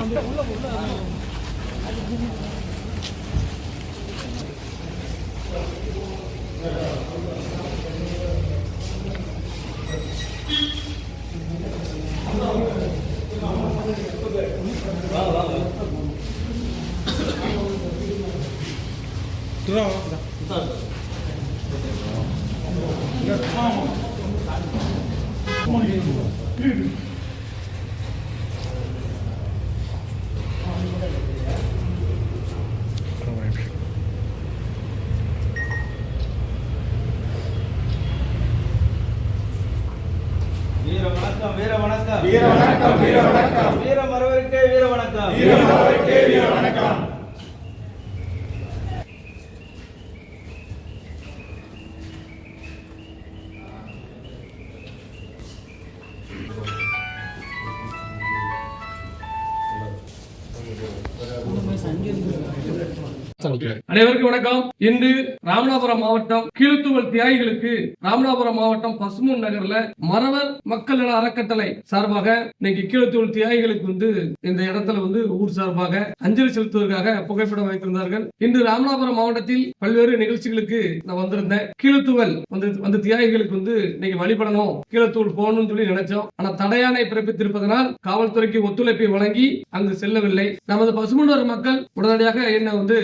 வீர வணக்கம் வீர வணக்கம் வீர வணக்கம் வீர வணக்கம் வீர மறவருக்கே வீர வணக்கம் வீர மறவருக்கே வீர வணக்கம். அனைவருக்கும் வணக்கம். இன்று ராமநாதபுரம் மாவட்டம் கீழத்தூவல் தியாகிகளுக்கு ராமநாதபுரம் மாவட்டம் பசுமூன் நகர்ல மறவர் மக்கள் நல அறக்கட்டளை சார்பாக இன்னைக்கு கீழத்தூவல் தியாகிகளுக்கு இந்த இடத்துல ஊர் சார்பாக அஞ்சலி செலுத்துவதற்காக புகைப்படம் வைத்திருந்தார்கள். இன்று ராமநாதபுரம் மாவட்டத்தில் பல்வேறு நிகழ்ச்சிகளுக்கு நான் வந்திருந்தேன். கீழத்தூவல் வந்து தியாகிகளுக்கு இன்னைக்கு வழிபடணும், கீழத்தூவல் போகணும்னு சொல்லி நினைச்சோம். ஆனா தடையானை பிறப்பித்திருப்பதனால் காவல்துறைக்கு ஒத்துழைப்பை வழங்கி அங்கு செல்லவில்லை. நமது பசுமூன் நகர் மக்கள் உடனடியாக என்ன வந்து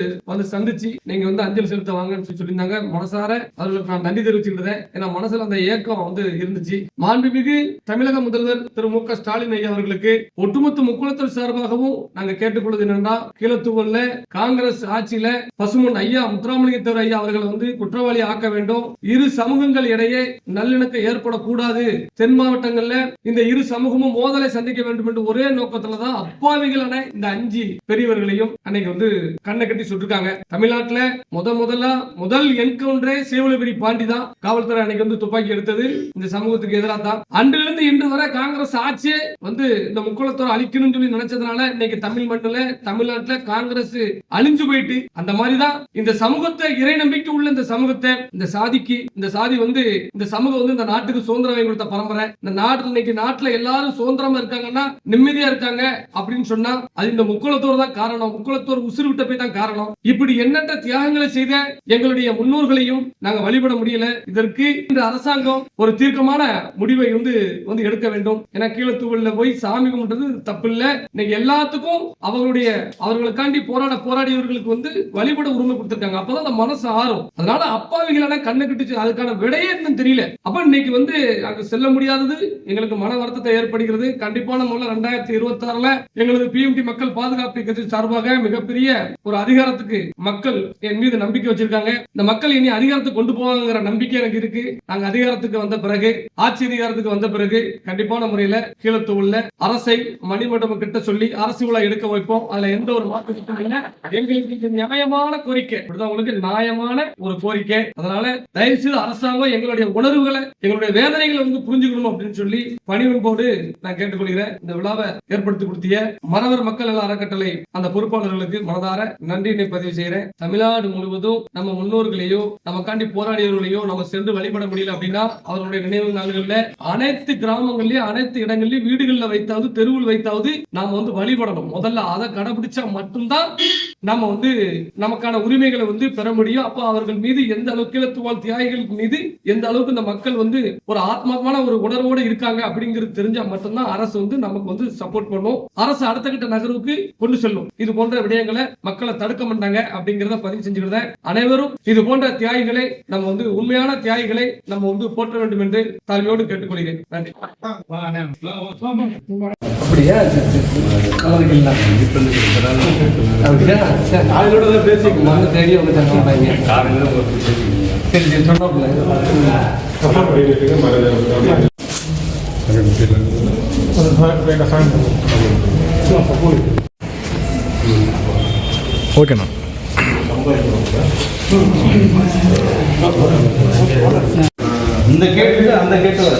சந்திச்சு நீங்க அஞ்சலி செலுத்த வாங்கன்னு சொல்லியிருந்தாங்க. மனசார அவர்களுக்கு நான் நன்றி தெரிவிச்சுக்கிறேன். ஏன்னா மனசுல அந்த ஏக்கம் இருந்துச்சு. மாண்புமிகு தமிழக முதல்வர் திரு மு.க. ஸ்டாலின் ஐயா அவர்களுக்கு ஒட்டுமொத்த முக்குளத்தூர் சார்பாகவும் நாங்க கேட்டுக்கொள்வது என்னன்னா, கீழத்தூவல்ல காங்கிரஸ் ஆட்சியில பசுமூன் ஐயா முத்துராமலிங்கத்தேவர் ஐயா அவர்களை குற்றவாளி ஆக்க வேண்டும். இரு சமூகங்கள் இடையே நல்லிணக்கம் ஏற்படக்கூடாது. தென் மாவட்டங்கள்ல இந்த இரு சமூகமும் மோதலை சந்திக்க வேண்டும் என்று ஒரே நோக்கத்துலதான் அப்பாவிகளான இந்த 5 பெரியவர்களையும் அன்னைக்கு கண்ணை கட்டி சுட்டிருக்காங்க. தமிழ்நாட்டுல முதல் என்கவுண்டரே சேவலபுரி பாண்டி தான். காவல்துறை அன்னைக்கு துப்பாக்கி எடுத்தது இந்த சமூகத்துக்கு எதிராக தான். அன்றிலிருந்து இன்று வரை காங்கிரஸ் ஆட்சியே இந்த முக்குளத்தோரை அழிக்கணும்னு சொல்லி நினைச்சதுனால இன்னைக்கு தமிழ்நாட்டுல காங்கிரஸ் அழிஞ்சு போயிட்டு அந்த மாதிரிதான் இந்த சமூகத்தை இறை நம்பிக்கை உள்ள இந்த சமூகத்தை இந்த சாதி இந்த சமூகம் இந்த நாட்டுக்கு சுதந்திரம் வாங்கி கொடுத்த பரம்பரை. இந்த நாட்டுல எல்லாரும் சுதந்திரமா இருக்காங்கன்னா நிம்மதியா இருக்காங்க அப்படின்னு சொன்னா அது இந்த முக்குளத்தோர் தான் காரணம். முக்குளத்தோர் உசுறு விட்ட போய் தான் காரணம். இப்படி எண்ணற்ற தியாகங்களை செய்த எங்களுடைய முன்னோர்களையும் நாங்க வழிபட முடியல. இதற்கு இந்த அரசாங்கம் ஒரு தீர்க்கமான முடிவை எடுக்க வேண்டும். ஏன்னா கீழத்தூவல்ல போய் சாமி கும்பிட்டது தப்பு இல்ல. இன்னைக்கு எல்லாத்துக்கும் அவர்களுக்காண்டி போராடியவர்களுக்கு வழிபட உரிமை கொடுத்திருக்காங்க. அப்பதான் அந்த மனசு ஆறும். அதனால அப்பாவிகளான கண்ணு கட்டுச்சு. அதுக்கான விடையே இன்னும் தெரியல. அப்ப இன்னைக்கு அங்க செல்ல முடியாதது எங்களுக்கு மன வருத்தத்தை ஏற்படுகிறது. கண்டிப்பான முறையில் 2026 எங்களது பிஎம்டி மக்கள் பாதுகாப்பு கட்சி சார்பாக மிகப்பெரிய ஒரு அதிகாரத்துக்கு மக்கள் என் மீது நம்பிக்கை வச்சிருக்காங்க. இந்த மக்கள் இனி அதிகாரத்துக்கு கொண்டு போவாங்கிற நம்பிக்கை எனக்கு இருக்கு. நாங்க அதிகாரத்துக்கு வந்த பிறகு, ஆட்சி அதிகாரத்துக்கு வந்த பிறகு கண்டிப்பான முறையில கீழத்தூவல்ல அரசை மணிமண்டபம் கிட்ட சொல்லி அரசு விழா எடுக்க வைப்போம். அதுல எந்த ஒரு மாற்றம் இல்லை. எங்களுக்கு நியாயமான கோரிக்கை, உங்களுக்கு நியாயமான ஒரு கோரிக்கை. அதனால தயவுசெய்து அரசாங்கம் எங்களுடைய உணர்வுகளை, எங்களுடைய வேதனைகளை புரிஞ்சுக்கணும் அப்படின்னு சொல்லி பணிவன்போடு நான் கேட்டுக்கொள்கிறேன். இந்த விழாவை ஏற்படுத்தி கொடுத்திய மறவர் மக்கள் நல அறக்கட்டளை அந்த பொறுப்பாளர்களுக்கு மனதார நன்றியினை பதிவு செய்யறேன். தமிழ்நாடு முழுவதும் நம்ம முன்னோர்களையோ நமக்காண்டி போராடியவர்களையோ நம்ம சென்று வழிபட முடியல அப்படின்னா அவர்களுடைய நினைவு நாள்கள்ல அனைத்து கிராமங்கள்லயும் அனைத்து இடங்கள்லயும் வீடுகள்ல வைத்தாவது தெருவில் வைத்தாவது நாம வழிபடணும். முதல்ல அதை கடைபிடிச்சா மட்டும்தான் நாம நமக்கான உரிமைகளை பெற முடியும். அப்ப அவர்கள் மீது எந்த அளவுக்கு கீழத்தூவல் தியாகிகளுக்கு மீது எந்த அளவுக்கு இந்த மக்கள் ஒரு ஆத்மார்த்தமான ஒரு உணர்வோடு இருக்காங்க அப்படிங்கிறது தெரிஞ்சா மட்டும்தான் அரசு நமக்கு சப்போர்ட் பண்ணும். அரசு அடுத்த கட்ட நகர்வுக்கு கொண்டு செல்லும். இது போன்ற விடயங்களை மக்களை தடுக்க மாட்டாங்க அப்படிங்கறத பதிவு செஞ்சுக்கிறேன். அனைவரும் இது போன்ற தியாகிகளை நம்ம உண்மையான தியாகிகளை நம்ம போற்ற வேண்டும் என்று தாழ்மையோடு கேட்டுக்கொள்கிறேன். நன்றி. அப்படியா ஓகேண்ணா. இந்த கேட்டு அந்த கேட்டு வர